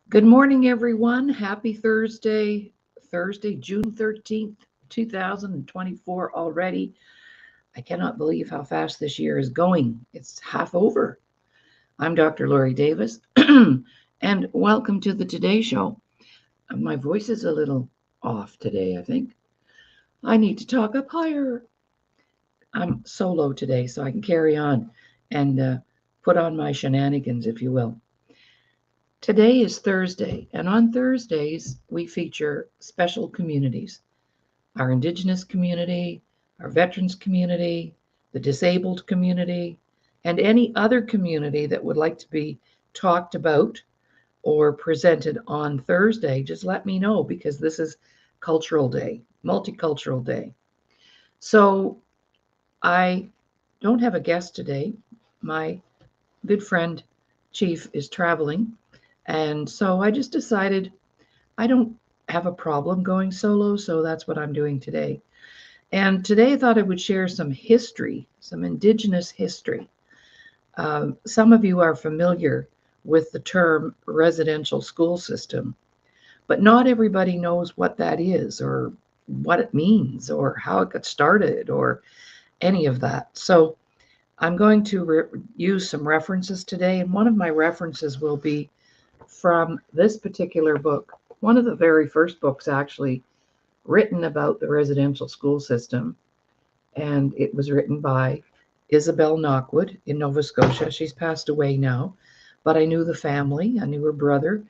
Good morning, everyone. Happy Thursday, June 13th, 2024 already. I cannot believe how fast this year is going. It's half over. I'm Dr. Laurie Davis, and welcome to the Today Show. My voice is a little off today, I think. I need to talk up higher. I'm solo today, so I can carry on and put on my shenanigans, if you will. Today is Thursday, and on Thursdays, we feature special communities: our Indigenous community, our Veterans community, the disabled community, and any other community that would like to be talked about or presented on Thursday. Just let me know because this is Cultural Day, Multicultural Day. So I don't have a guest today. My good friend Chief is traveling. And so I just decided I don't have a problem going solo, so that's what I'm doing today. And today I thought I would share some history, some Indigenous history. Some of you are familiar with the term residential school system, but not everybody knows what that is or what it means or how it got started or any of that. So I'm going to use some references today, and one of my references will be from this particular book, one of the very first books actually written about the residential school system. And it was written by Isabelle Knockwood in Nova Scotia. She's passed away now, but I knew the family, I knew her brother.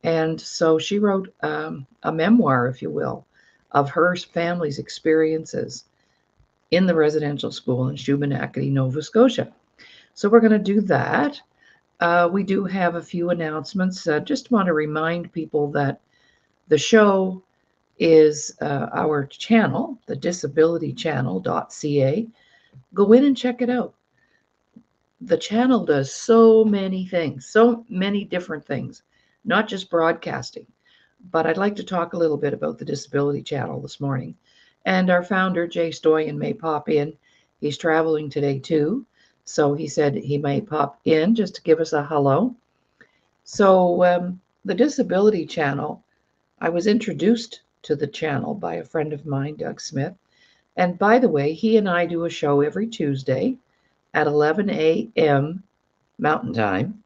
And so she wrote a memoir, if you will, of her family's experiences in the residential school in Shubenacadie, Nova Scotia. So we're going to do that. We do have a few announcements. Just want to remind people that the show is our channel, the disabilitychannel.ca. Go in and check it out. The channel does so many things, so many different things, not just broadcasting. But I'd like to talk a little bit about the Disability Channel this morning. And our founder, Jay Stoyan, may pop in. He's traveling today too. So he said he may pop in just to give us a hello. So the Disability Channel, I was introduced to the channel by a friend of mine, Doug Smith. And by the way, he and I do a show every Tuesday at 11 a.m. Mountain Time.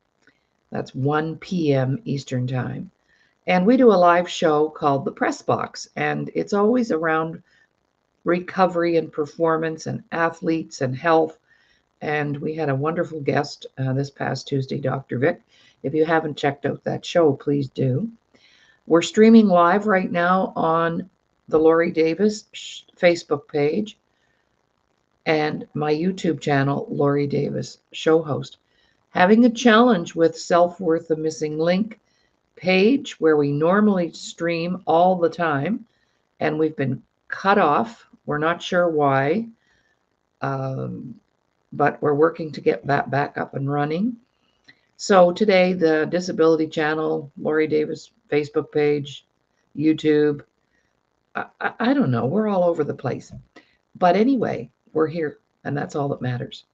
That's 1 p.m. Eastern Time. And we do a live show called The Press Box. And it's always around recovery and performance and athletes and health. And we had a wonderful guest this past Tuesday, Dr. Vic. If you haven't checked out that show, please do. We're streaming live right now on the Laurie Davis Facebook page and my YouTube channel, Laurie Davis Show Host. Having a challenge with Self-Worth the Missing Link page where we normally stream all the time, and we've been cut off. We're not sure why. But we're working to get that back up and running. So today, the Disability Channel, Laurie Davis Facebook page, YouTube, I don't know, we're all over the place. But anyway, we're here, and that's all that matters.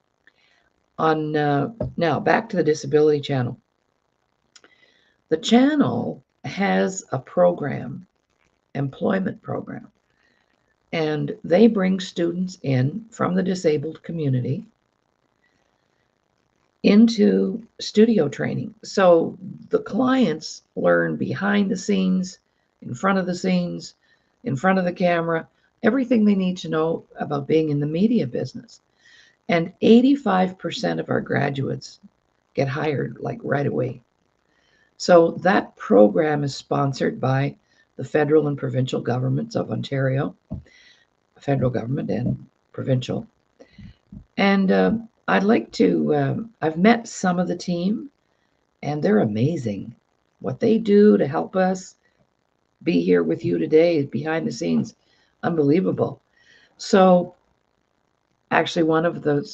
Now, back to the Disability Channel. The channel has a program, employment program, and they bring students in from the disabled community into studio training. So the clients learn behind the scenes, in front of the scenes, in front of the camera, everything they need to know about being in the media business. And 85% of our graduates get hired like right away. So that program is sponsored by the federal and provincial governments of Ontario, federal government and provincial. And I'd like to, I've met some of the team, and they're amazing. What they do to help us be here with you today behind the scenes, unbelievable. So actually one of the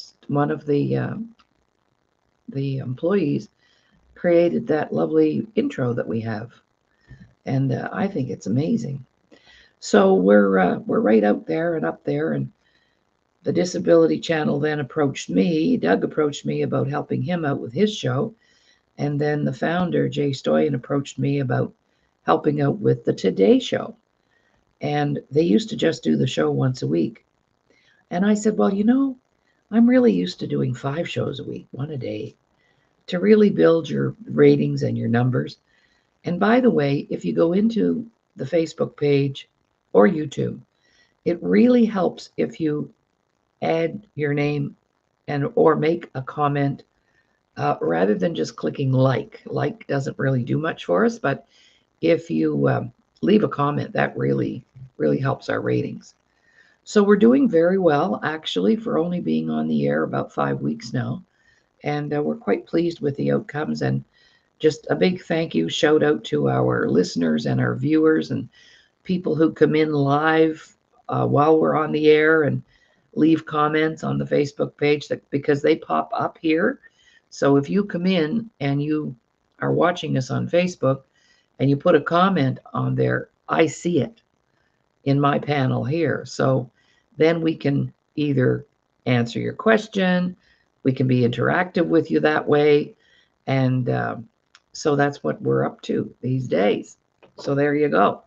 employees created that lovely intro that we have. And I think it's amazing. So we're right out there and up there, and the Disability Channel then approached me. Doug approached me about helping him out with his show, And then the founder, Jay Stoyan, approached me about helping out with the Today Show. And they used to just do the show once a week. And I said, well, I'm really used to doing 5 shows a week, one a day, to really build your ratings and your numbers. And by the way, if you go into the Facebook page or YouTube, it really helps if you add your name or make a comment rather than just clicking like. Like doesn't really do much for us, but if you leave a comment, that really helps our ratings. So we're doing very well, actually, for only being on the air about 5 weeks now. And we're quite pleased with the outcomes. And just a big thank you, shout out to our listeners and our viewers and people who come in live while we're on the air and leave comments on the Facebook page because they pop up here. So if you come in and you are watching us on Facebook and you put a comment on there, I see it in my panel here. So then we can either answer your question, we can be interactive with you that way. And so that's what we're up to these days. So there you go.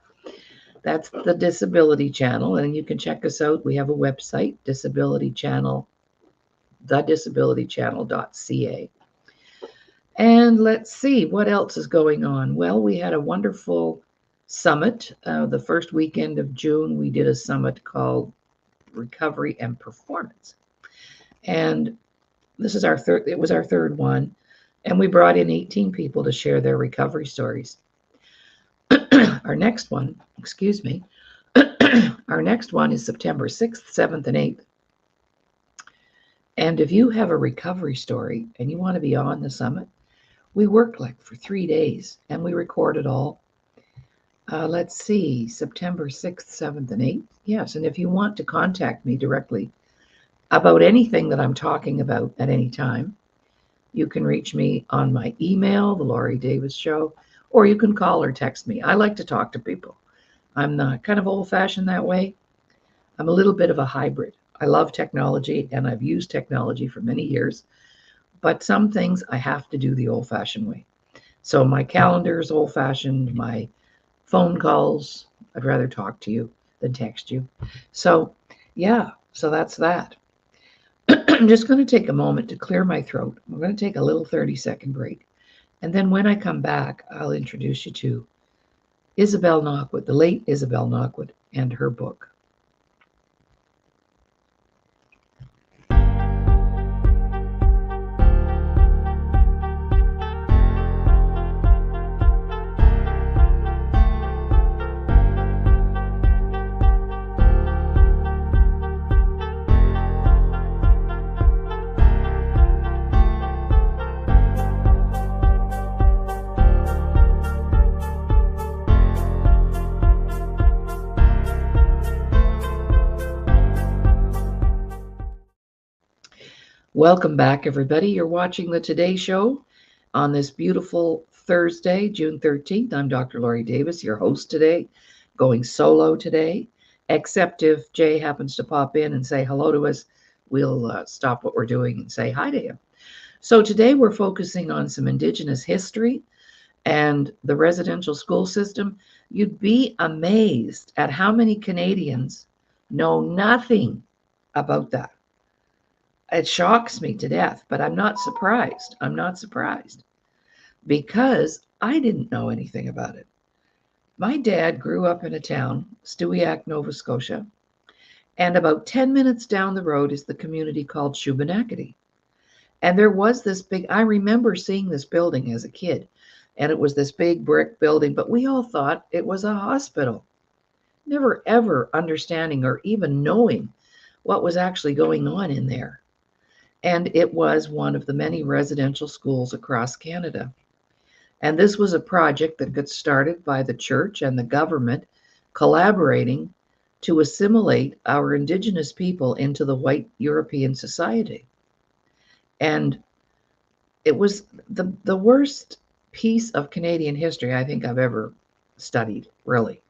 That's the Disability Channel, and you can check us out. We have a website, Disability Channel, thedisabilitychannel.ca. And let's see, what else is going on? Well, we had a wonderful summit. The first weekend of June, we did a summit called Recovery and Performance. And this is it was our third one. And we brought in 18 people to share their recovery stories. Our next one, our next one is September 6th, 7th, and 8th. And if you have a recovery story and you want to be on the summit, we work for 3 days and we record it all. Let's see, September 6th, 7th, and 8th. Yes, and if you want to contact me directly about anything that I'm talking about at any time, you can reach me on my email, The Laurie Davis Show, or you can call or text me. I like to talk to people. I'm not kind of old-fashioned that way. I'm a little bit of a hybrid. I love technology, and I've used technology for many years, but some things I have to do the old-fashioned way. So my calendar is old-fashioned, my phone calls, I'd rather talk to you than text you. So yeah, so that's that. I'm just going to take a moment to clear my throat. We're going to take a little 30-second break. And then when I come back, I'll introduce you to Isabelle Knockwood, the late Isabelle Knockwood, and her book. Welcome back, everybody. You're watching the Today Show on this beautiful Thursday, June 13th. I'm Dr. Laurie Davis, your host today, going solo today, except if Jay happens to pop in and say hello to us, we'll stop what we're doing and say hi to him. So today we're focusing on some Indigenous history and the residential school system. You'd be amazed at how many Canadians know nothing about that. It shocks me to death, but I'm not surprised. I'm not surprised because I didn't know anything about it. My dad grew up in a town, Shubenacadie, Nova Scotia, and about 10 minutes down the road is the community called Shubenacadie. And there was this big, I remember seeing this building as a kid, and it was this big brick building, but we all thought it was a hospital, never ever understanding or even knowing what was actually going on in there. And it was one of the many residential schools across Canada. And this was a project that got started by the church and the government collaborating to assimilate our Indigenous people into the white European society. And it was the worst piece of Canadian history I think I've ever studied, really.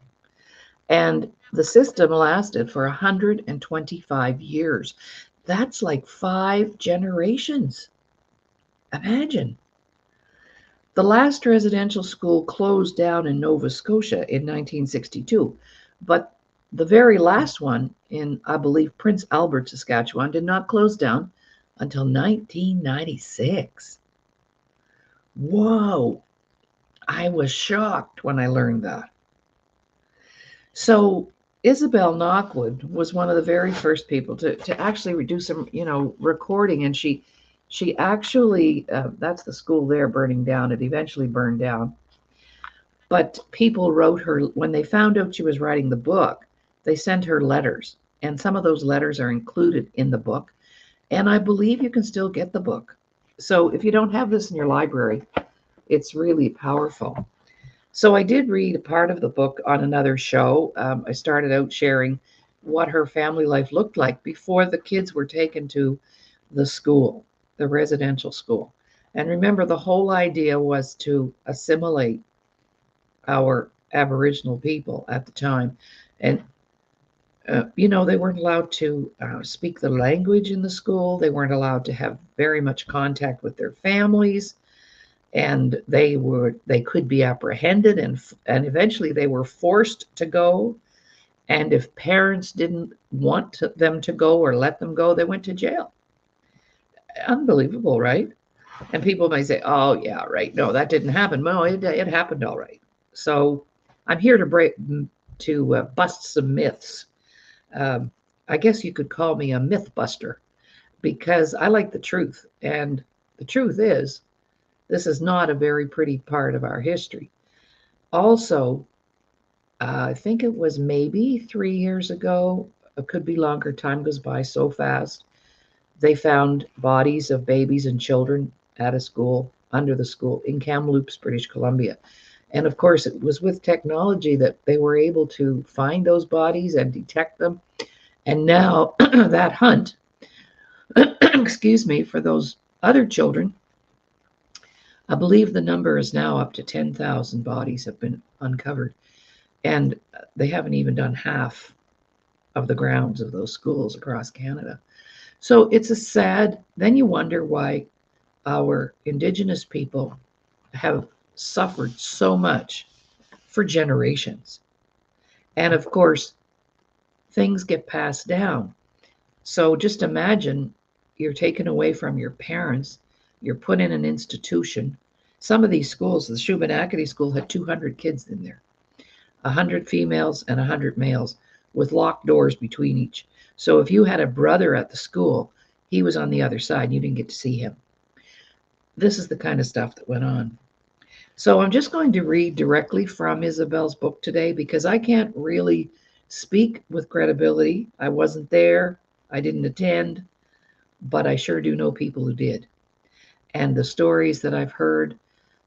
And the system lasted for 125 years. That's like 5 generations. Imagine. The last residential school closed down in Nova Scotia in 1962, but the very last one in, I believe, Prince Albert, Saskatchewan, did not close down until 1996. Whoa, I was shocked when I learned that. So Isabelle Knockwood was one of the very first people to actually do some, recording, and she actually that's the school there burning down. It eventually burned down, but people wrote her when they found out she was writing the book. They sent her letters, and some of those letters are included in the book. And I believe you can still get the book. So if you don't have this in your library, it's really powerful. So I did read a part of the book on another show. I started out sharing what her family life looked like before the kids were taken to the school, the residential school. And remember, the whole idea was to assimilate our Aboriginal people at the time. And, they weren't allowed to speak the language in the school. They weren't allowed to have very much contact with their families, and they could be apprehended, and eventually they were forced to go. And if parents didn't want them to go or let them go, they went to jail. Unbelievable, right? And people may say, oh yeah, right, no, that didn't happen. No, it happened all right. So I'm here to bust some myths. I guess you could call me a myth buster, because I like the truth, and the truth is, this is not a very pretty part of our history. Also, I think it was maybe 3 years ago, it could be longer, time goes by so fast. They found bodies of babies and children at a school, under the school in Kamloops, British Columbia. And of course, it was with technology that they were able to find those bodies and detect them. And now that hunt, excuse me, for those other children, I believe the number is now up to 10,000 bodies have been uncovered. And they haven't even done half of the grounds of those schools across Canada. So it's a sad, then you wonder why our Indigenous people have suffered so much for generations. And of course, things get passed down. So just imagine you're taken away from your parents, you're put in an institution. Some of these schools, the Shubenacadie school had 200 kids in there, 100 females and 100 males, with locked doors between each. So if you had a brother at the school, he was on the other side and you didn't get to see him. This is the kind of stuff that went on. So I'm just going to read directly from Isabelle's book today, because I can't really speak with credibility. I wasn't there, I didn't attend, but I sure do know people who did. And the stories that I've heard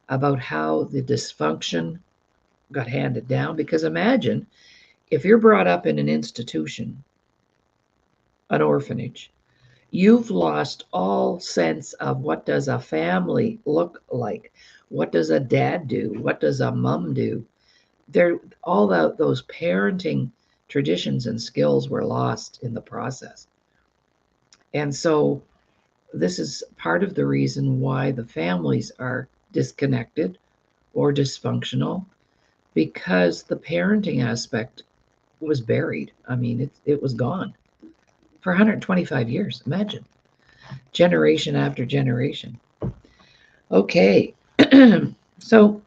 about how the dysfunction got handed down. Because imagine if you're brought up in an institution, an orphanage, you've lost all sense of what does a family look like? What does a dad do? What does a mom do? All those parenting traditions and skills were lost in the process. And so this is part of the reason why the families are disconnected or dysfunctional, because the parenting aspect was buried. I mean, it was gone for 125 years. Imagine, generation after generation. Okay, so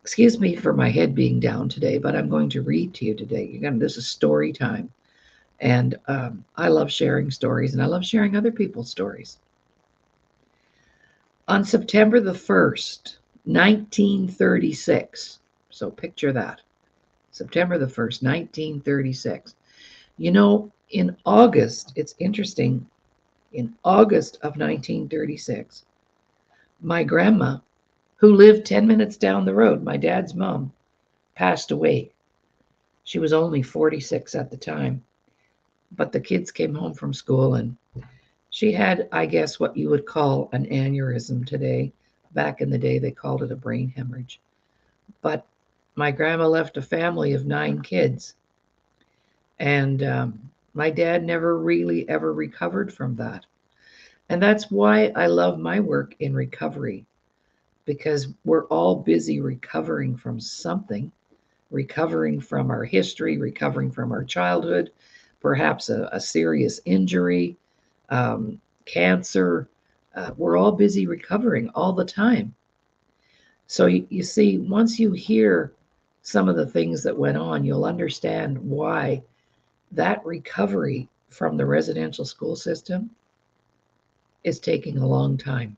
excuse me for my head being down today, but I'm going to read to you today. This is story time. And I love sharing stories, and I love sharing other people's stories. On September the 1st, 1936, so picture that, September the 1st, 1936. In August, it's interesting, in August of 1936, my grandma, who lived 10 minutes down the road, my dad's mom, passed away. She was only 46 at the time. But the kids came home from school, and she had, I guess, what you would call an aneurysm today. Back in the day, they called it a brain hemorrhage. But my grandma left a family of 9 kids. And my dad never really ever recovered from that. And that's why I love my work in recovery. because we're all busy recovering from something, recovering from our history, recovering from our childhood, perhaps a serious injury, cancer. We're all busy recovering all the time. So you see, once you hear some of the things that went on, you'll understand why that recovery from the residential school system is taking a long time.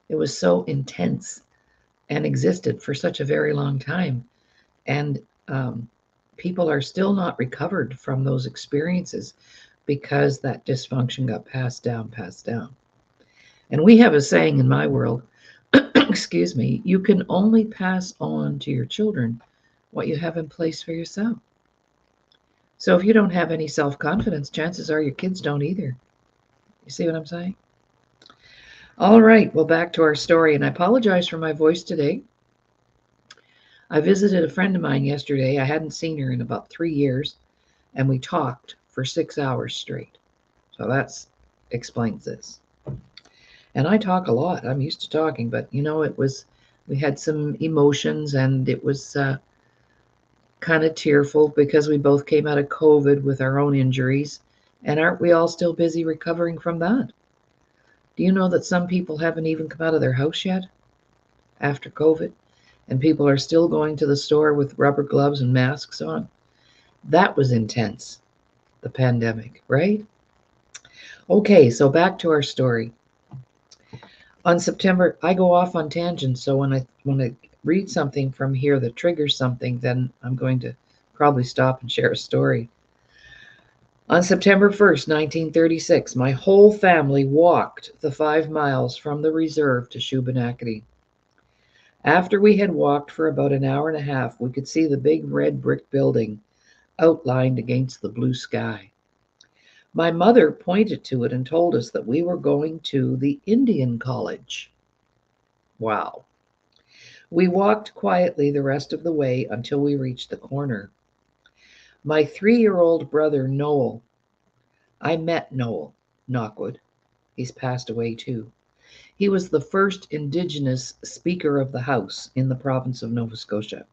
It was so intense and existed for such a very long time. And people are still not recovered from those experiences because that dysfunction got passed down, passed down. And we have a saying in my world, excuse me, you can only pass on to your children what you have in place for yourself. So if you don't have any self-confidence, chances are your kids don't either. You see what I'm saying? All right, well, back to our story, and I apologize for my voice today. I visited a friend of mine yesterday. I hadn't seen her in about 3 years, and we talked for 6 hours straight. So that explains this. And I talk a lot. I'm used to talking, but we had some emotions, and it was kind of tearful because we both came out of COVID with our own injuries. And aren't we all still busy recovering from that? Do you know that some people haven't even come out of their house yet after COVID? And people are still going to the store with rubber gloves and masks on? That was intense, the pandemic, right? Okay, so back to our story. On September, I go off on tangents, so when I read something from here that triggers something, then I'm going to probably stop and share a story. On September 1st, 1936, my whole family walked the 5 miles from the reserve to Shubenacadie. After we had walked for about an hour and a half, we could see the big red brick building outlined against the blue sky. My mother pointed to it and told us that we were going to the Indian College. Wow. We walked quietly the rest of the way until we reached the corner. My 3-year-old brother, Noel, I met Noel Knockwood. He's passed away too. He was the first Indigenous Speaker of the House in the province of Nova Scotia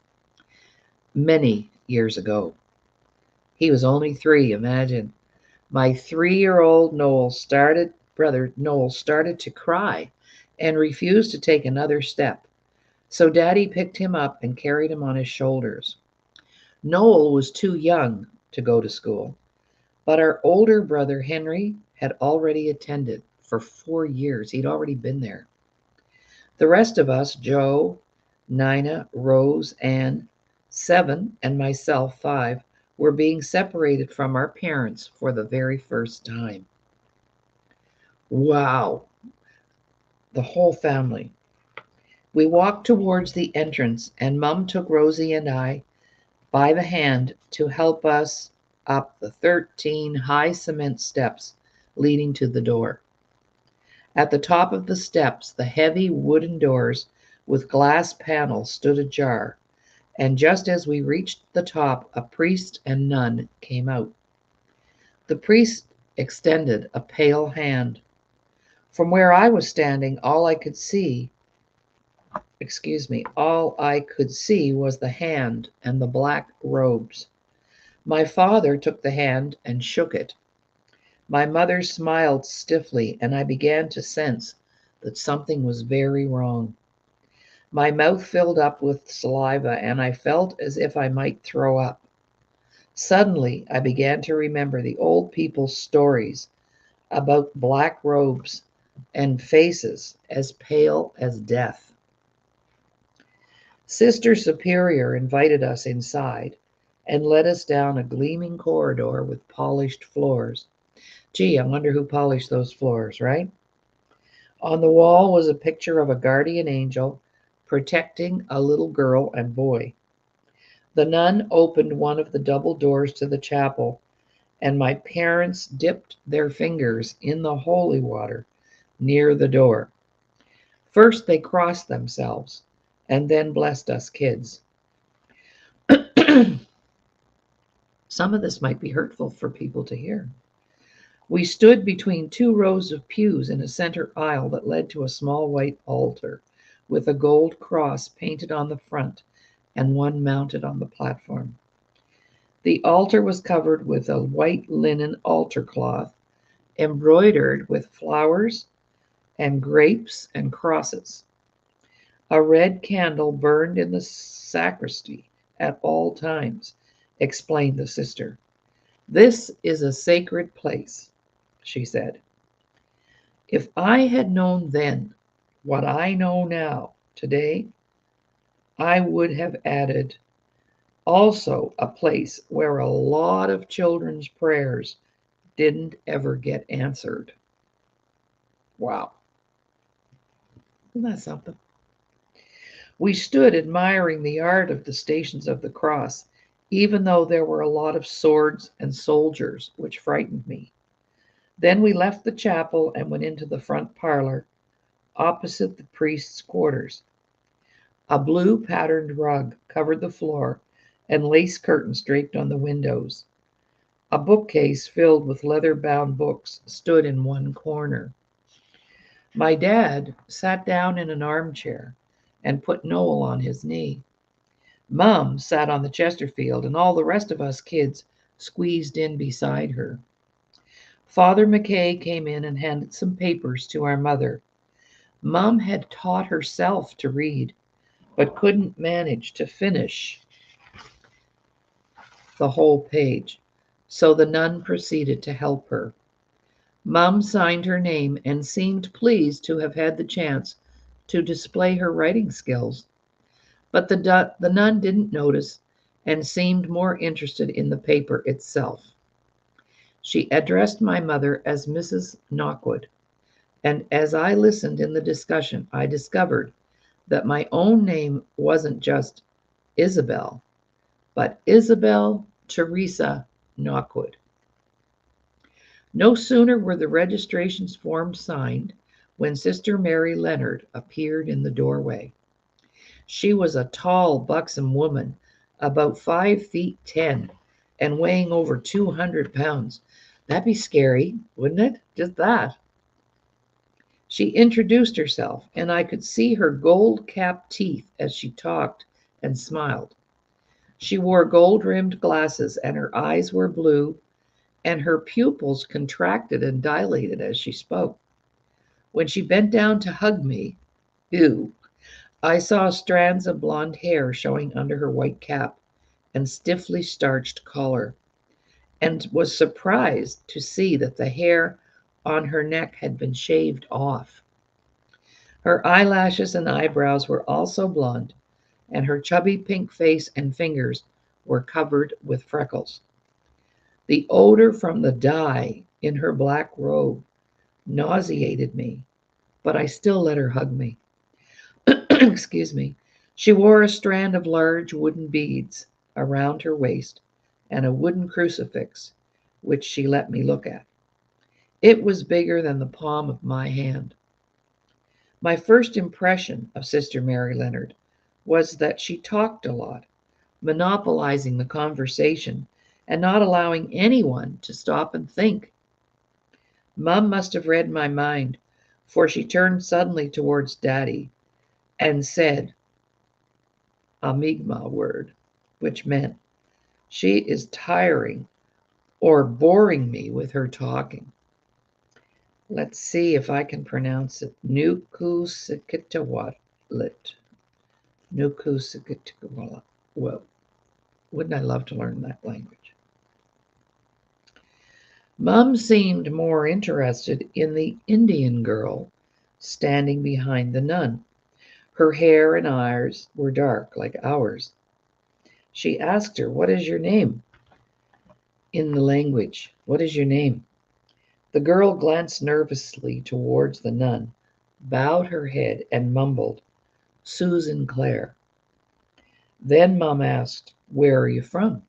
many years ago. He was only 3, imagine. My 3-year-old brother Noel started to cry and refused to take another step. So Daddy picked him up and carried him on his shoulders. Noel was too young to go to school, but our older brother Henry had already attended for 4 years. He'd already been there. The rest of us, Joe, Nina, Rose, Ann, 7, and myself, 5, were being separated from our parents for the very first time. Wow. The whole family. We walked towards the entrance, and Mum took Rosie and I by the hand to help us up the 13 high cement steps leading to the door. At the top of the steps, the heavy wooden doors with glass panels stood ajar, and just as we reached the top, a priest and nun came out. The priest extended a pale hand. From where I was standing, all I could see was the hand and the black robes. My father took the hand and shook it. My mother smiled stiffly, and I began to sense that something was very wrong. My mouth filled up with saliva, and I felt as if I might throw up. Suddenly, I began to remember the old people's stories about black robes and faces as pale as death. Sister Superior invited us inside and led us down a gleaming corridor with polished floors. Gee, I wonder who polished those floors, right? On the wall was a picture of a guardian angel protecting a little girl and boy. The nun opened one of the double doors to the chapel, and my parents dipped their fingers in the holy water near the door. First, they crossed themselves and then blessed us kids. Some of this might be hurtful for people to hear. We stood between 2 rows of pews in a center aisle that led to a small white altar with a gold cross painted on the front and one mounted on the platform. The altar was covered with a white linen altar cloth, embroidered with flowers and grapes and crosses. A red candle burned in the sacristy at all times, explained the sister. This is a sacred place, she said. If I had known then what I know now, today, I would have added also a place where a lot of children's prayers didn't ever get answered. Wow. Isn't that something? We stood admiring the art of the Stations of the Cross, even though there were a lot of swords and soldiers, which frightened me. Then we left the chapel and went into the front parlor, opposite the priest's quarters. A blue patterned rug covered the floor, and lace curtains draped on the windows. A bookcase filled with leather-bound books stood in one corner. My dad sat down in an armchair and put Noel on his knee. Mum sat on the Chesterfield, and all the rest of us kids squeezed in beside her. Father McKay came in and handed some papers to our mother. Mum had taught herself to read, but couldn't manage to finish the whole page, so the nun proceeded to help her. Mum signed her name and seemed pleased to have had the chance to display her writing skills, but the nun didn't notice and seemed more interested in the paper itself. She addressed my mother as Mrs. Knockwood, and as I listened in the discussion, I discovered that my own name wasn't just Isabelle, but Isabelle Teresa Knockwood. No sooner were the registration forms signed when Sister Mary Leonard appeared in the doorway. She was a tall, buxom woman, about 5 feet 10, and weighing over 200 pounds. That'd be scary, wouldn't it? Just that. She introduced herself, and I could see her gold-capped teeth as she talked and smiled. She wore gold-rimmed glasses, and her eyes were blue, and her pupils contracted and dilated as she spoke. When she bent down to hug me, I saw strands of blonde hair showing under her white cap and stiffly starched collar, and was surprised to see that the hair on her neck had been shaved off. Her eyelashes and eyebrows were also blonde, and her chubby pink face and fingers were covered with freckles. The odor from the dye in her black robe nauseated me, but I still let her hug me. Excuse me. She wore a strand of large wooden beads around her waist and a wooden crucifix, which she let me look at. It was bigger than the palm of my hand. My first impression of Sister Mary Leonard was that she talked a lot, monopolizing the conversation and not allowing anyone to stop and think. Mum must have read my mind, for she turned suddenly towards Daddy and said a Mi'kmaq word, which meant, "She is tiring or boring me with her talking." Let's see if I can pronounce it. Nukusikitawat. Nukusikitawala. Well, wouldn't I love to learn that language? Mum seemed more interested in the Indian girl standing behind the nun. Her hair and eyes were dark like ours. She asked her, "What is your name?" In the language, "What is your name?" The girl glanced nervously towards the nun, bowed her head, and mumbled, "Susan Clare." Then Mum asked, "Where are you from?"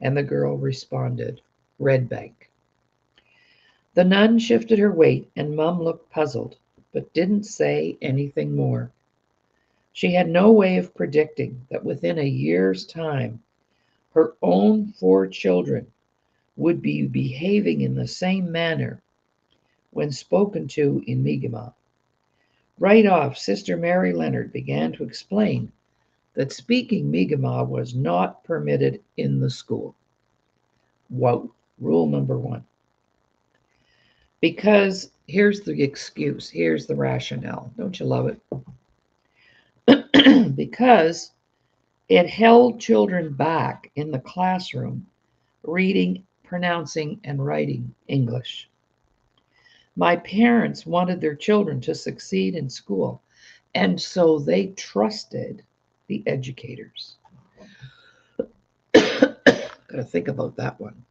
And the girl responded, "Red Bank." The nun shifted her weight, and Mum looked puzzled, but didn't say anything more. She had no way of predicting that within a year's time, her own 4 children would be behaving in the same manner when spoken to in Mi'kmaq. Right off, Sister Mary Leonard began to explain that speaking Mi'kmaq was not permitted in the school. Whoa, rule number one. Because here's the excuse, here's the rationale. Don't you love it? Because it held children back in the classroom reading, pronouncing, and writing English. My parents wanted their children to succeed in school, and so they trusted the educators. Gotta think about that one.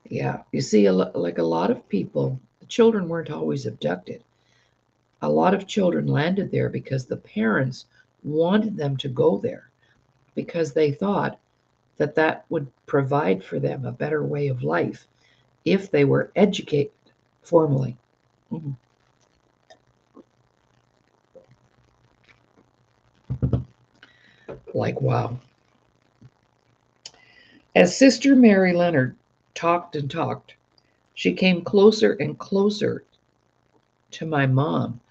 Yeah, you see, like a lot of people, the children weren't always abducted. A lot of children landed there because the parents wanted them to go there because they thought that that would provide for them a better way of life if they were educated formally. Mhm. Like, wow. As Sister Mary Leonard talked and talked, she came closer and closer to my mom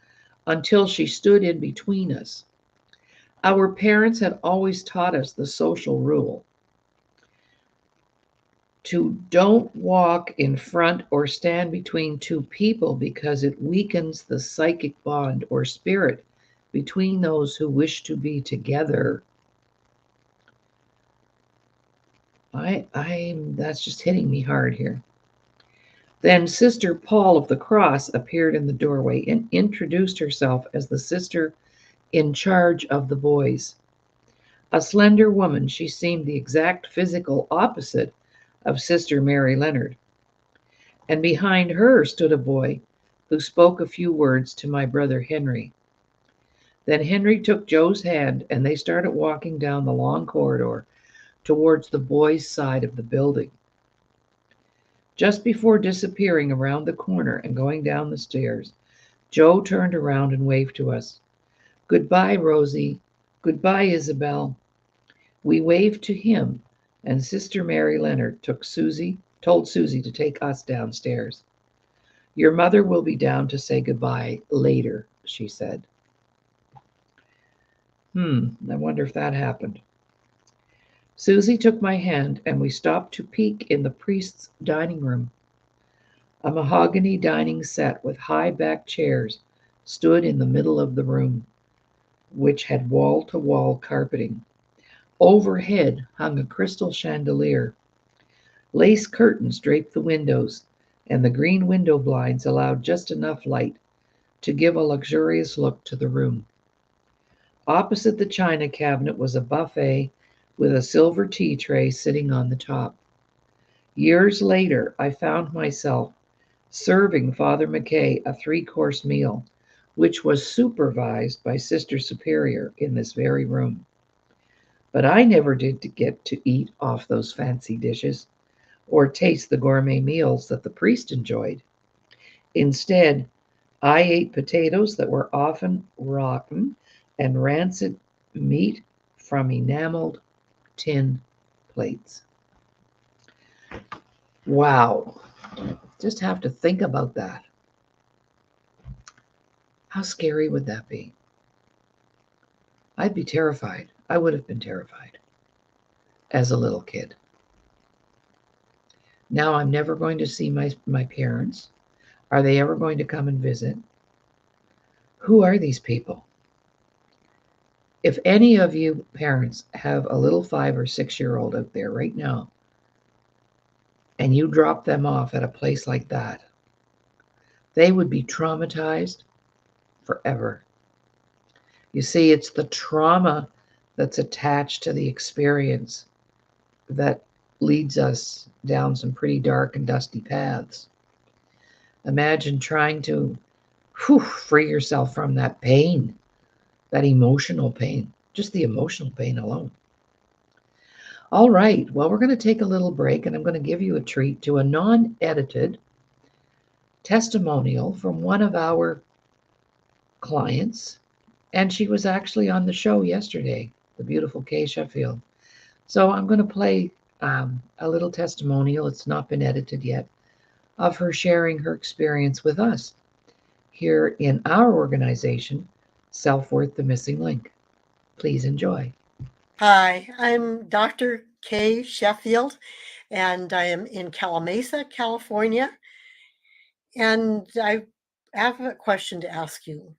until she stood in between us. Our parents had always taught us the social rule to don't walk in front or stand between two people because it weakens the psychic bond or spirit between those who wish to be together. I'm that's just hitting me hard here. Then Sister Paul of the Cross appeared in the doorway and introduced herself as the sister in charge of the boys. A slender woman, she seemed the exact physical opposite of Sister Mary Leonard. And behind her stood a boy who spoke a few words to my brother Henry. Then Henry took Joe's hand and they started walking down the long corridor towards the boys' side of the building. Just before disappearing around the corner and going down the stairs, Joe turned around and waved to us. Goodbye, Rosie. Goodbye, Isabelle. We waved to him, and Sister Mary Leonard told Susie to take us downstairs. Your mother will be down to say goodbye later, she said. I wonder if that happened. Susie took my hand, and we stopped to peek in the priest's dining room. A mahogany dining set with high-backed chairs stood in the middle of the room, which had wall-to-wall carpeting. Overhead hung a crystal chandelier. Lace curtains draped the windows, and the green window blinds allowed just enough light to give a luxurious look to the room. Opposite the china cabinet was a buffet with a silver tea tray sitting on the top. Years later, I found myself serving Father McKay a 3-course meal, which was supervised by Sister Superior in this very room. But I never did get to eat off those fancy dishes or taste the gourmet meals that the priest enjoyed. Instead, I ate potatoes that were often rotten and rancid meat from enameled tin plates. Wow. Just have to think about that. How scary would that be? I'd be terrified. I would have been terrified as a little kid. Now I'm never going to see my parents. Are they ever going to come and visit? Who are these people? If any of you parents have a little 5 or 6-year-old out there right now, and you drop them off at a place like that, they would be traumatized forever. You see, it's the trauma that's attached to the experience that leads us down some pretty dark and dusty paths. Imagine trying to free yourself from that pain, that emotional pain, just the emotional pain alone. All right, well, we're going to take a little break, and I'm going to give you a treat to a non-edited testimonial from one of our clients, and she was actually on the show yesterday, the beautiful Kay Sheffield. So I'm going to play a little testimonial, it's not been edited yet, of her sharing her experience with us here in our organization, Self-Worth, the Missing Link. Please enjoy. Hi, I'm Dr. Kay Sheffield, and I am in Calamasa, California. And I have a question to ask you.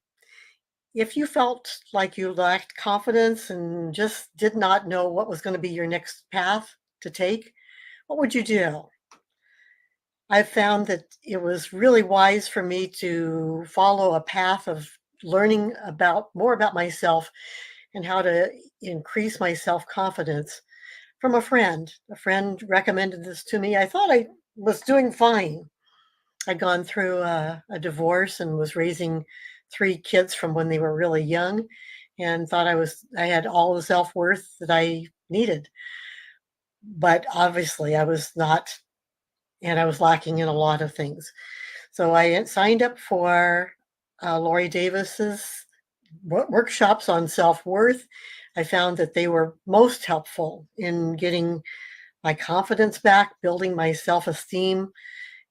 If you felt like you lacked confidence and just did not know what was going to be your next path to take, what would you do? I found that it was really wise for me to follow a path of learning more about myself and how to increase my self-confidence from a friend. A friend recommended this to me. I thought I was doing fine. I'd gone through a divorce and was raising 3 kids from when they were really young, and thought I had all the self-worth that I needed. But obviously I was not, and I was lacking in a lot of things. So I signed up for Laurie Davis's workshops on self-worth. I found that they were most helpful in getting my confidence back, building my self-esteem,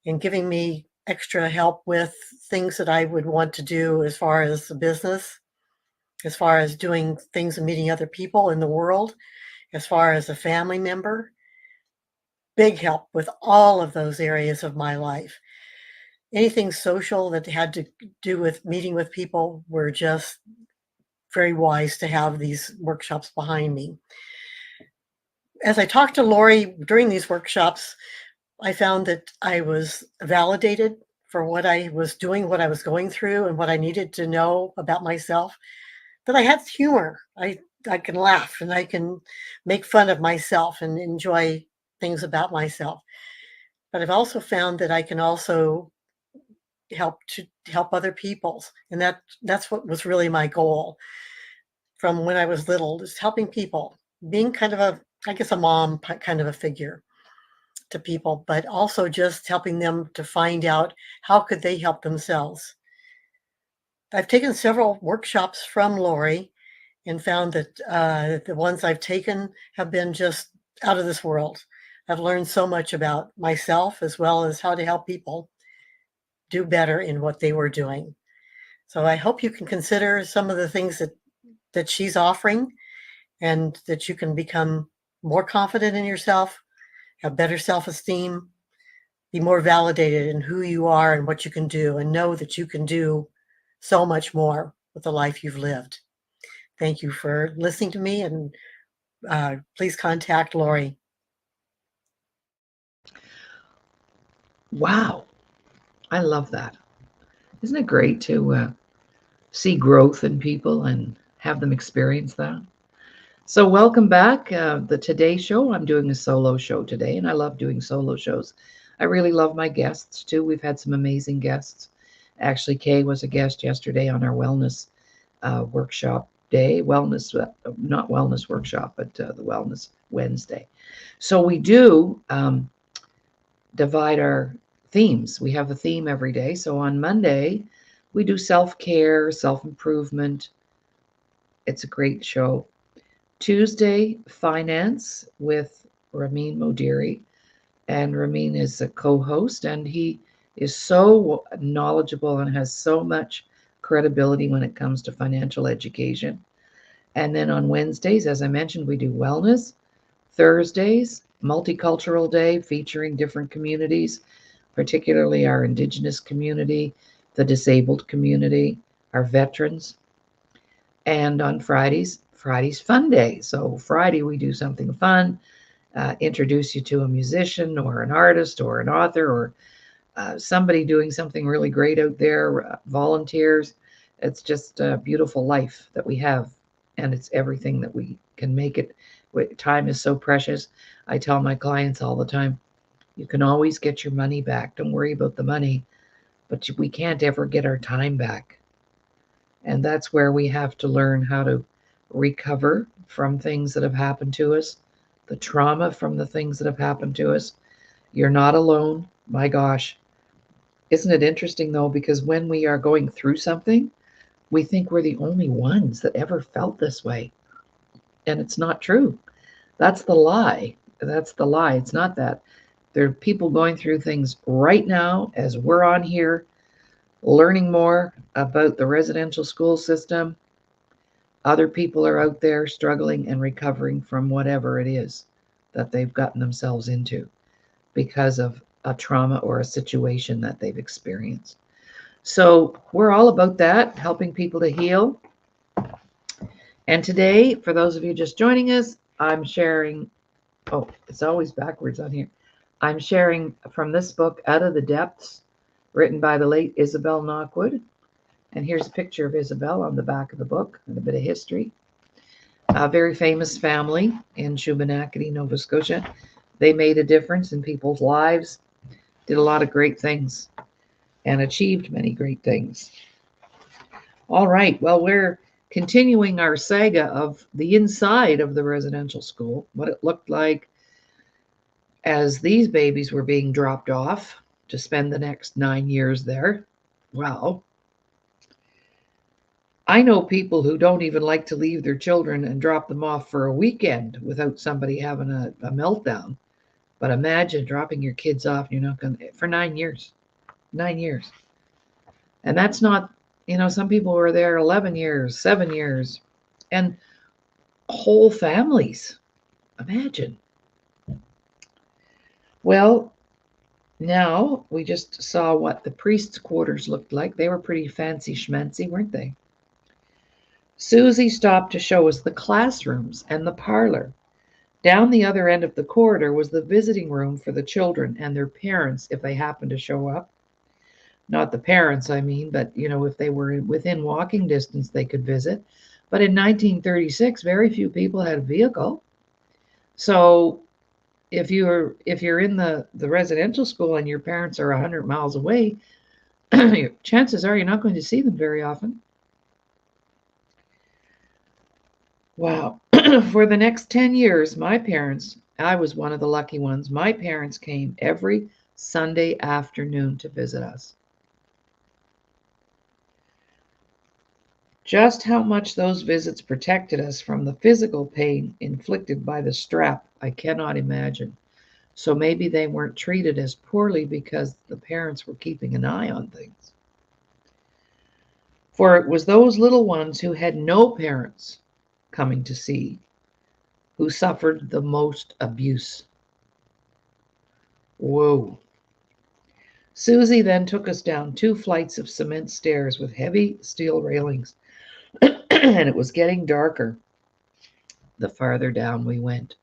and giving me extra help with things that I would want to do as far as the business, as far as doing things and meeting other people in the world, as far as a family member. Big help with all of those areas of my life. Anything social that had to do with meeting with people were just very wise to have these workshops behind me. As I talked to Laurie during these workshops, I found that I was validated for what I was doing, what I was going through, and what I needed to know about myself. That I had humor. I can laugh and I can make fun of myself and enjoy things about myself. But I've also found that I can also help other people, and that's what was really my goal from when I was little, is helping people, being kind of a mom kind of a figure to people, but also just helping them to find out how could they help themselves. I've taken several workshops from Laurie and found that the ones I've taken have been just out of this world. I've learned so much about myself as well as how to help people do better in what they were doing. So I hope you can consider some of the things that she's offering, and that you can become more confident in yourself, have better self-esteem, be more validated in who you are and what you can do, and know that you can do so much more with the life you've lived. Thank you for listening to me, and please contact Laurie. Wow, I love that. Isn't it great to see growth in people and have them experience that? So welcome back. The Today Show, I'm doing a solo show today, and I love doing solo shows. I really love my guests too. We've had some amazing guests. Actually, Kay was a guest yesterday on our wellness workshop day. Not wellness workshop, but the Wellness Wednesday. So we do divide our themes. We have a theme every day. So on Monday, we do self-care, self-improvement. It's a great show. Tuesday, finance with Ramin Modiri. And Ramin is a co-host, and he is so knowledgeable and has so much credibility when it comes to financial education. And then on Wednesdays, as I mentioned, we do wellness. Thursdays, multicultural day featuring different communities, particularly our Indigenous community, the disabled community, our veterans. And on Fridays, fun day. So Friday we do something fun, introduce you to a musician or an artist or an author or somebody doing something really great out there, volunteers. It's just a beautiful life that we have, and it's everything that we can make it. Time is so precious. I tell my clients all the time, you can always get your money back. Don't worry about the money, but we can't ever get our time back. And that's where we have to learn how to recover from things that have happened to us, the trauma from the things that have happened to us. You're not alone. My gosh. Isn't it interesting though? Because when we are going through something, we think we're the only ones that ever felt this way. And it's not true. That's the lie. That's the lie. It's not that. There are people going through things right now as we're on here learning more about the residential school system. Other people are out there struggling and recovering from whatever it is that they've gotten themselves into because of a trauma or a situation that they've experienced. So we're all about that, helping people to heal. And today, for those of you just joining us, I'm sharing, oh, it's always backwards on here. I'm sharing from this book, Out of the Depths, written by the late Isabelle Knockwood. And here's a picture of Isabelle on the back of the book and a bit of history. A very famous family in Shubenacadie, Nova Scotia. They made a difference in people's lives, did a lot of great things, and achieved many great things. All right, well, we're continuing our saga of the inside of the residential school, what it looked like as these babies were being dropped off to spend the next 9 years there. Wow. I know people who don't even like to leave their children and drop them off for a weekend without somebody having a meltdown. But imagine dropping your kids off, you're not going to, for 9 years. 9 years. And that's not, some people were there 11 years, 7 years, and whole families. Imagine. Well, now we just saw what the priests' quarters looked like. They were pretty fancy schmancy, weren't they? Susie stopped to show us the classrooms and the parlor. Down the other end of the corridor was the visiting room for the children and their parents if they happened to show up. Not the parents, I mean, but if they were within walking distance, they could visit. But in 1936, very few people had a vehicle. So if you're in the residential school and your parents are 100 miles away, chances are you're not going to see them very often. Wow. For the next 10 years, my parents, I was one of the lucky ones, my parents came every Sunday afternoon to visit us. Just how much those visits protected us from the physical pain inflicted by the strap, I cannot imagine. So maybe they weren't treated as poorly because the parents were keeping an eye on things. For it was those little ones who had no parents coming to see who suffered the most abuse. Whoa. Susie then took us down 2 flights of cement stairs with heavy steel railings, and it was getting darker the farther down we went.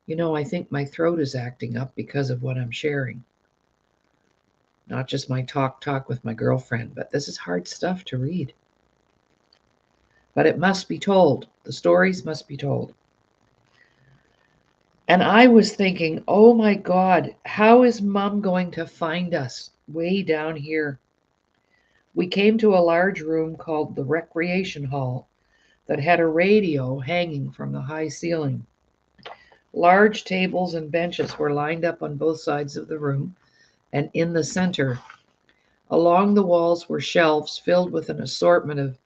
I think my throat is acting up because of what I'm sharing. Not just my talk with my girlfriend, but this is hard stuff to read. But it must be told. The stories must be told. And I was thinking, oh my God, how is Mom going to find us way down here? We came to a large room called the recreation hall that had a radio hanging from the high ceiling. Large tables and benches were lined up on both sides of the room and in the center. Along the walls were shelves filled with an assortment of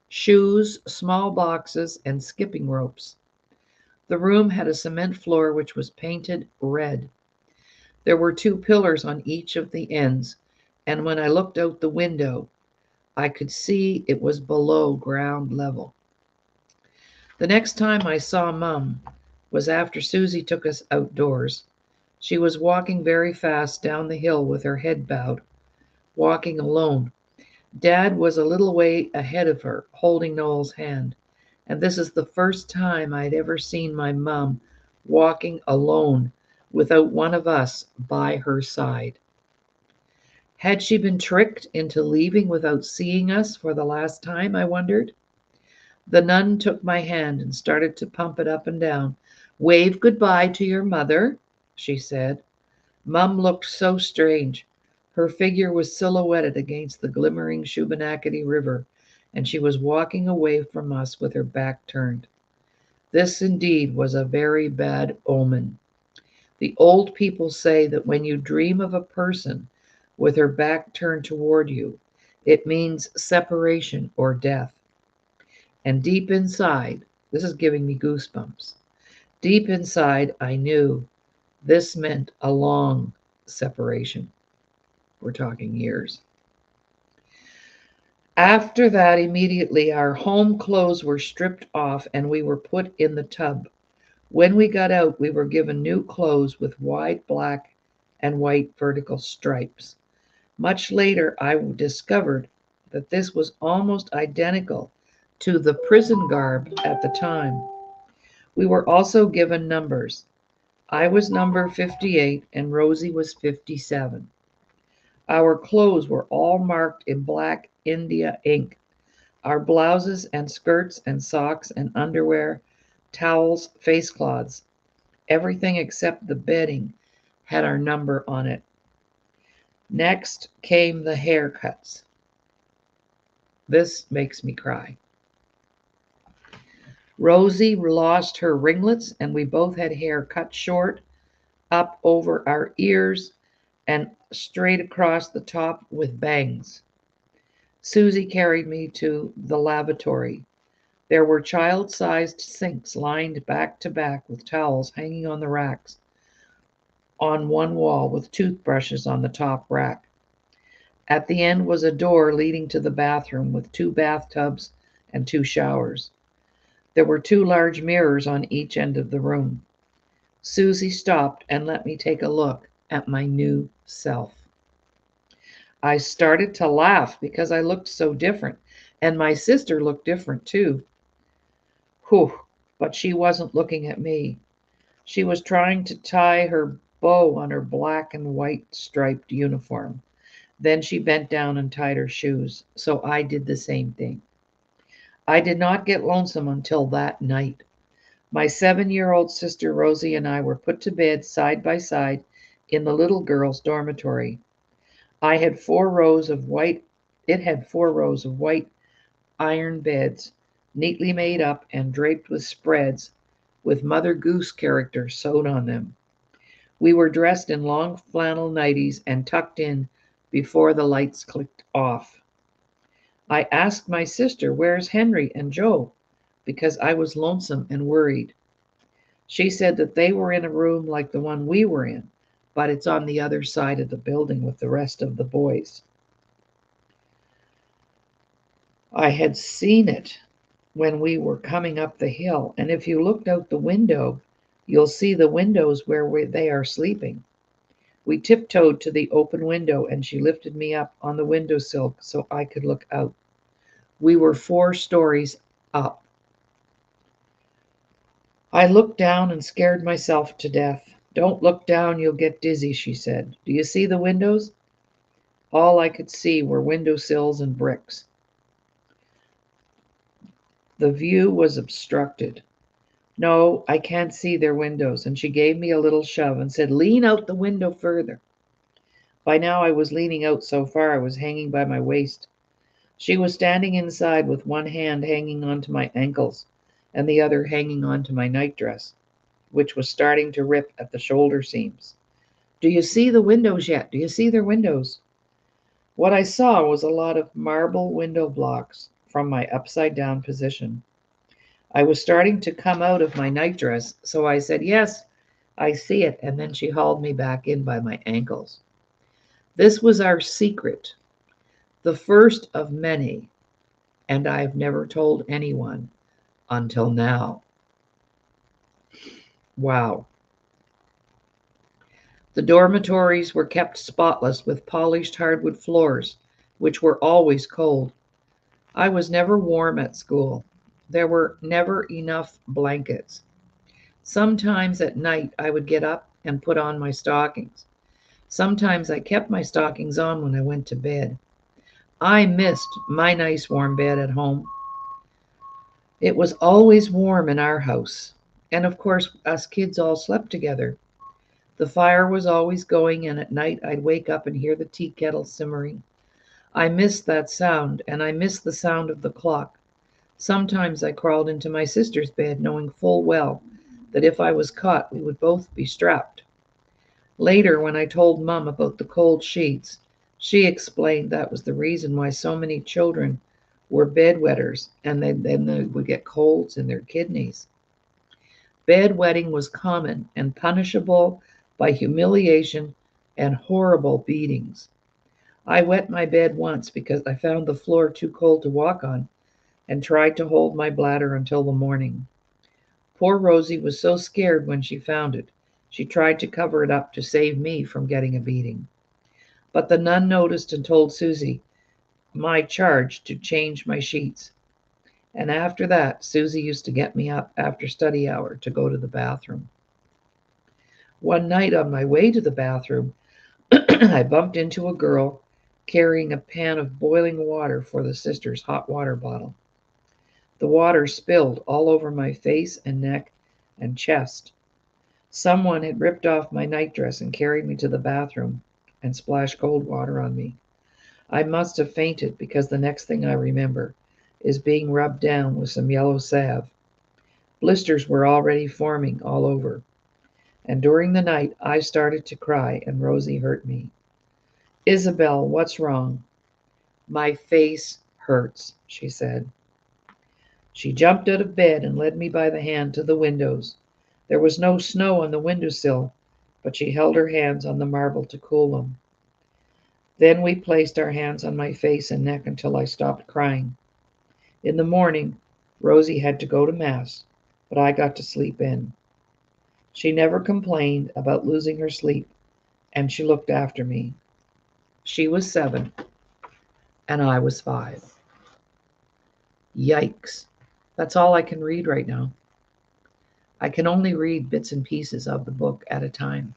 shoes, small boxes, and skipping ropes. The room had a cement floor which was painted red. There were 2 pillars on each of the ends, and when I looked out the window, I could see it was below ground level. The next time I saw Mum was after Susie took us outdoors. She was walking very fast down the hill with her head bowed, walking alone. Dad was a little way ahead of her, holding Noel's hand. And this is the first time I'd ever seen my mom walking alone without one of us by her side. Had she been tricked into leaving without seeing us for the last time, I wondered? The nun took my hand and started to pump it up and down. Wave goodbye to your mother, she said. Mum looked so strange. Her figure was silhouetted against the glimmering Shubenacadie River, and she was walking away from us with her back turned. This indeed was a very bad omen. The old people say that when you dream of a person with her back turned toward you, it means separation or death. And deep inside, this is giving me goosebumps. Deep inside, I knew this meant a long separation. We're talking years. After that, immediately our home clothes were stripped off and we were put in the tub. When we got out, we were given new clothes with wide black and white vertical stripes. Much later, I discovered that this was almost identical to the prison garb at the time. We were also given numbers. I was number 58 and Rosie was 57. Our clothes were all marked in black India ink. Our blouses and skirts and socks and underwear, towels, face cloths, everything except the bedding had our number on it. Next came the haircuts. This makes me cry. Rosie lost her ringlets, and we both had hair cut short, up over our ears, and straight across the top with bangs. Susie carried me to the lavatory. There were child-sized sinks lined back to back with towels hanging on the racks on one wall with toothbrushes on the top rack. At the end was a door leading to the bathroom with 2 bathtubs and 2 showers. There were 2 large mirrors on each end of the room. Susie stopped and let me take a look at my new self. I started to laugh because I looked so different, and my sister looked different too. Whew, but she wasn't looking at me. She was trying to tie her bow on her black and white striped uniform. Then she bent down and tied her shoes, so I did the same thing. I did not get lonesome until that night. My 7-year-old sister Rosie and I were put to bed side by side in the little girls' dormitory. It had 4 rows of white iron beds, neatly made up and draped with spreads with Mother Goose characters sewed on them. We were dressed in long flannel nighties and tucked in before the lights clicked off. I asked my sister, "Where's Henry and Joe?" because I was lonesome and worried. She said that they were in a room like the one we were in, but it's on the other side of the building with the rest of the boys. I had seen it when we were coming up the hill, and if you looked out the window, you'll see the windows where they are sleeping. We tiptoed to the open window, and she lifted me up on the windowsill so I could look out. We were 4 stories up. I looked down and scared myself to death. "Don't look down, you'll get dizzy," she said. "Do you see the windows?" All I could see were windowsills and bricks. The view was obstructed. "No, I can't see their windows." And she gave me a little shove and said, "Lean out the window further." By now I was leaning out so far I was hanging by my waist. She was standing inside with one hand hanging onto my ankles and the other hanging onto my nightdress, which was starting to rip at the shoulder seams. "Do you see the windows yet? Do you see their windows?" What I saw was a lot of marble window blocks from my upside down position. I was starting to come out of my nightdress, so I said, "Yes, I see it," and then she hauled me back in by my ankles. This was our secret, the first of many, and I've never told anyone until now. Wow. The dormitories were kept spotless with polished hardwood floors, which were always cold. I was never warm at school. There were never enough blankets. Sometimes at night I would get up and put on my stockings. Sometimes I kept my stockings on when I went to bed. I missed my nice warm bed at home. It was always warm in our house. And of course, us kids all slept together. The fire was always going, and at night I'd wake up and hear the tea kettle simmering. I missed that sound, and I missed the sound of the clock. Sometimes I crawled into my sister's bed, knowing full well that if I was caught, we would both be strapped. Later, when I told Mum about the cold sheets, she explained that was the reason why so many children were bedwetters, and then they would get colds in their kidneys. Bedwetting was common and punishable by humiliation and horrible beatings. I wet my bed once because I found the floor too cold to walk on and tried to hold my bladder until the morning. Poor Rosie was so scared when she found it. She tried to cover it up to save me from getting a beating. But the nun noticed and told Susie, my charge, to change my sheets. And after that, Susie used to get me up after study hour to go to the bathroom. One night on my way to the bathroom, I bumped into a girl carrying a pan of boiling water for the sisters' hot water bottle. The water spilled all over my face and neck and chest. Someone had ripped off my nightdress and carried me to the bathroom and splashed cold water on me. I must have fainted because the next thing I remember is being rubbed down with some yellow salve. Blisters were already forming all over. And during the night, I started to cry and Rosie hurt me. Isabelle, what's wrong? My face hurts, she said. She jumped out of bed and led me by the hand to the windows. There was no snow on the windowsill, but she held her hands on the marble to cool them. Then we placed our hands on my face and neck until I stopped crying. In the morning, Rosie had to go to Mass, but I got to sleep in. She never complained about losing her sleep, and she looked after me. She was 7, and I was 5. Yikes. That's all I can read right now. I can only read bits and pieces of the book at a time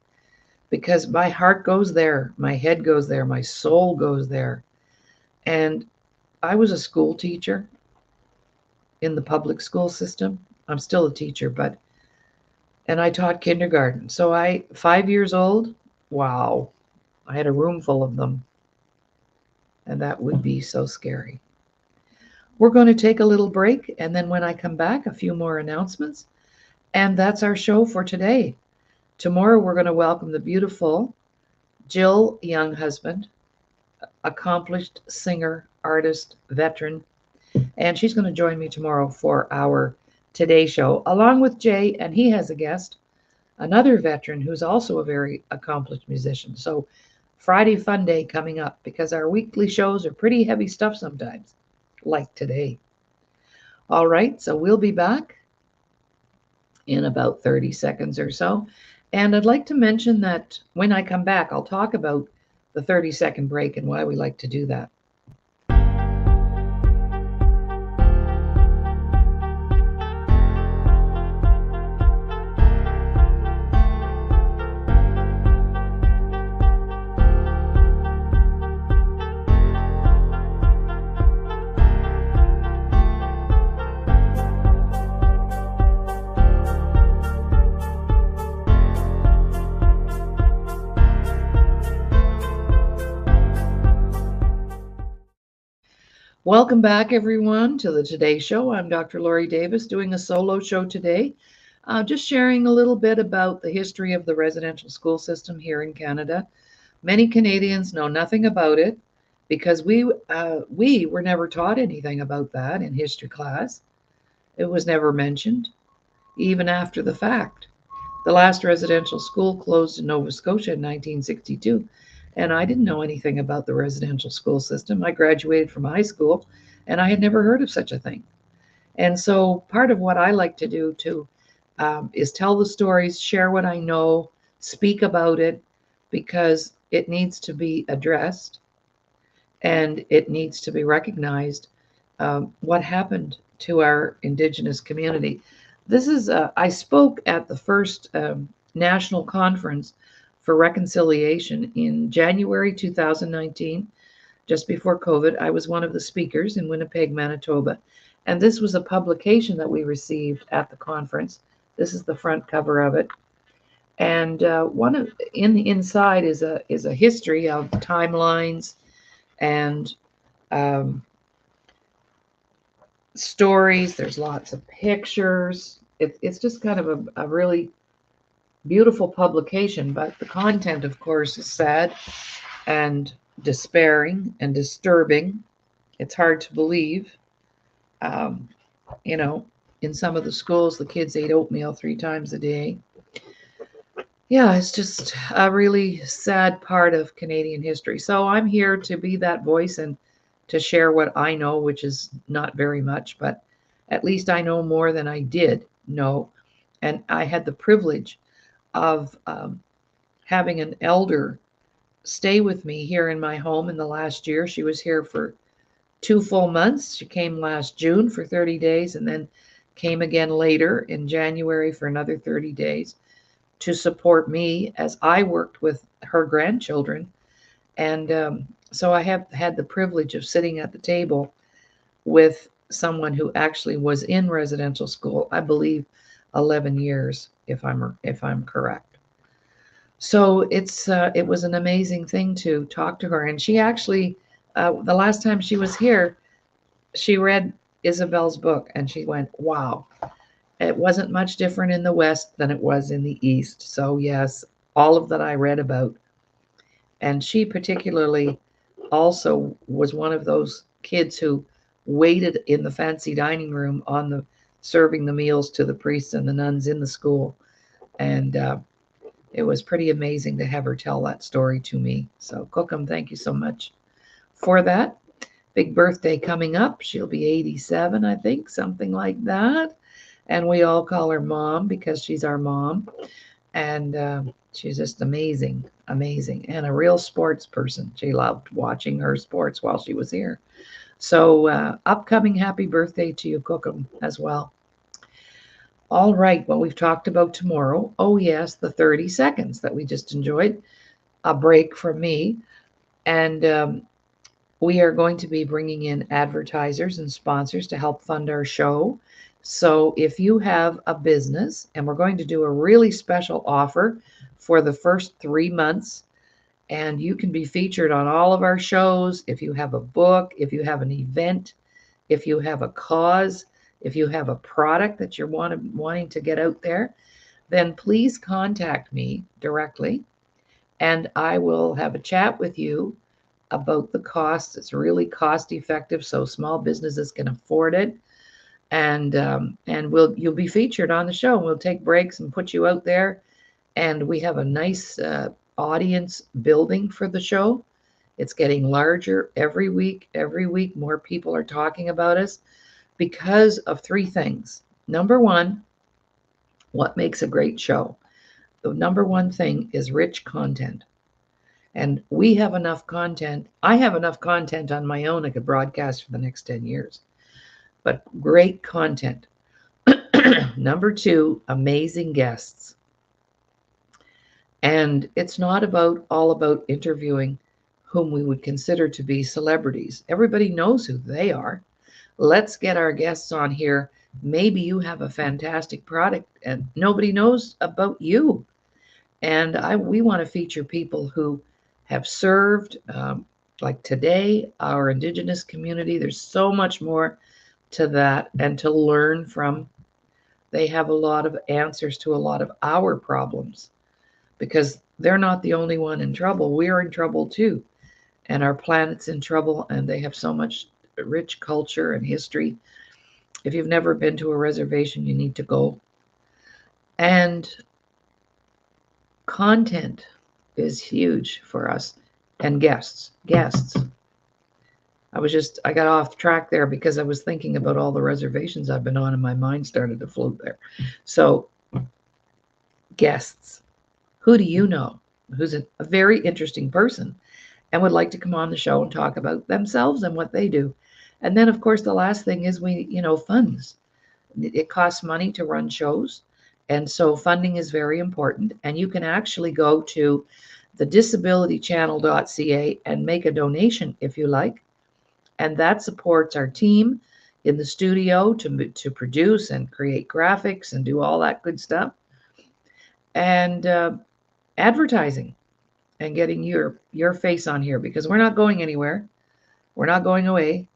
because my heart goes there, my head goes there, my soul goes there. And I was a school teacher in the public school system. I'm still a teacher, and I taught kindergarten. So 5 years old, wow, I had a room full of them. And that would be so scary. We're going to take a little break, and then when I come back, a few more announcements. And that's our show for today. Tomorrow, we're going to welcome the beautiful Jill Younghusband, accomplished singer, artist, veteran. And she's going to join me tomorrow for our Today Show, along with Jay, and he has a guest, another veteran who's also a very accomplished musician. So Friday Fun Day coming up because our weekly shows are pretty heavy stuff sometimes, like today. All right, so we'll be back in about 30 seconds or so. And I'd like to mention that when I come back, I'll talk about the 30-second break and why we like to do that. Welcome back, everyone, to the Today Show. I'm Dr. Laurie Davis doing a solo show today, just sharing a little bit about the history of the residential school system here in Canada. Many Canadians know nothing about it because we were never taught anything about that in history class. It was never mentioned, even after the fact. The last residential school closed in Nova Scotia in 1962. And I didn't know anything about the residential school system. I graduated from high school and I had never heard of such a thing. And so part of what I like to do too is tell the stories, share what I know, speak about it, because it needs to be addressed and it needs to be recognized what happened to our Indigenous community. This is, I spoke at the first national conference for reconciliation in January 2019, just before COVID. I was one of the speakers in Winnipeg, Manitoba. And this was a publication that we received at the conference. This is the front cover of it. And inside is a history of timelines and stories. There's lots of pictures. It's just kind of a really beautiful publication, but the content, of course, is sad and despairing and disturbing. It's hard to believe. In some of the schools, the kids ate oatmeal 3 times a day. Yeah, it's just a really sad part of Canadian history. So I'm here to be that voice and to share what I know, which is not very much, but at least I know more than I did know. And I had the privilege of having an elder stay with me here in my home in the last year. She was here for 2 full months. She came last June for 30 days and then came again later in January for another 30 days to support me as I worked with her grandchildren. And so I have had the privilege of sitting at the table with someone who actually was in residential school, I believe 11 years, if I'm correct. So it was an amazing thing to talk to her. And she actually, the last time she was here, she read Isabelle's book and she went, wow, it wasn't much different in the West than it was in the East. So, yes, all of that I read about. And she particularly also was one of those kids who waited in the fancy dining room on the serving the meals to the priests and the nuns in the school. And it was pretty amazing to have her tell that story to me. So, Cookham, thank you so much for that. Big birthday coming up. She'll be 87, I think, something like that. And we all call her mom because she's our mom. And she's just amazing, amazing, and a real sports person. She loved watching her sports while she was here. So, upcoming happy birthday to you, Cookham, as well. All right, well, we've talked about tomorrow. Oh, yes, the 30 seconds that we just enjoyed, a break from me. And we are going to be bringing in advertisers and sponsors to help fund our show. So if you have a business, and we're going to do a really special offer for the first 3 months, and you can be featured on all of our shows. If you have a book, if you have an event, if you have a cause, if you have a product that you're wanting to get out there, then please contact me directly and I will have a chat with you about the cost. It's really cost effective, so small businesses can afford it. And you'll be featured on the show. We'll take breaks and put you out there. And we have a nice audience building for the show. It's getting larger every week. Every week, more people are talking about us because of three things. Number one, what makes a great show? The number one thing is rich content. And we have enough content. I have enough content on my own I could broadcast for the next 10 years. But great content. Number two, amazing guests. And it's not all about interviewing whom we would consider to be celebrities. Everybody knows who they are. Let's get our guests on here. Maybe you have a fantastic product and nobody knows about you. And we want to feature people who have served, like today, our Indigenous community. There's so much more to that and to learn from. They have a lot of answers to a lot of our problems because they're not the only one in trouble. We're in trouble too. And our planet's in trouble, and they have so much rich culture and history. If you've never been to a reservation, you need to go. And content is huge for us. And guests. I got off track there because I was thinking about all the reservations I've been on and my mind started to float there. So, guests. Who do you know who's a very interesting person and would like to come on the show and talk about themselves and what they do? And then, of course, the last thing is funds. It costs money to run shows. And so funding is very important. And you can actually go to the disabilitychannel.ca and make a donation if you like. And that supports our team in the studio to produce and create graphics and do all that good stuff. And advertising and getting your face on here because we're not going anywhere. We're not going away.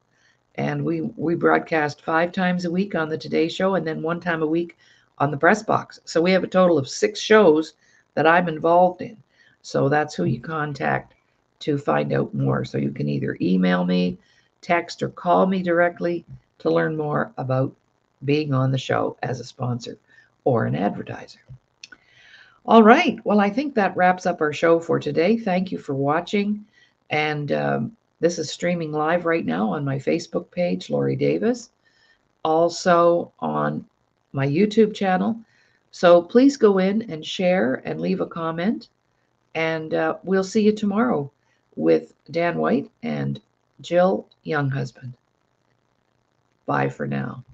And we broadcast 5 times a week on the Today Show and then 1 time a week on the Press Box. So we have a total of 6 shows that I'm involved in. So that's who you contact to find out more. So you can either email me, text, or call me directly to learn more about being on the show as a sponsor or an advertiser. All right. Well, I think that wraps up our show for today. Thank you for watching. And this is streaming live right now on my Facebook page, Laurie Davis, also on my YouTube channel. So please go in and share and leave a comment. And we'll see you tomorrow with Dan White and Jill Younghusband. Bye for now.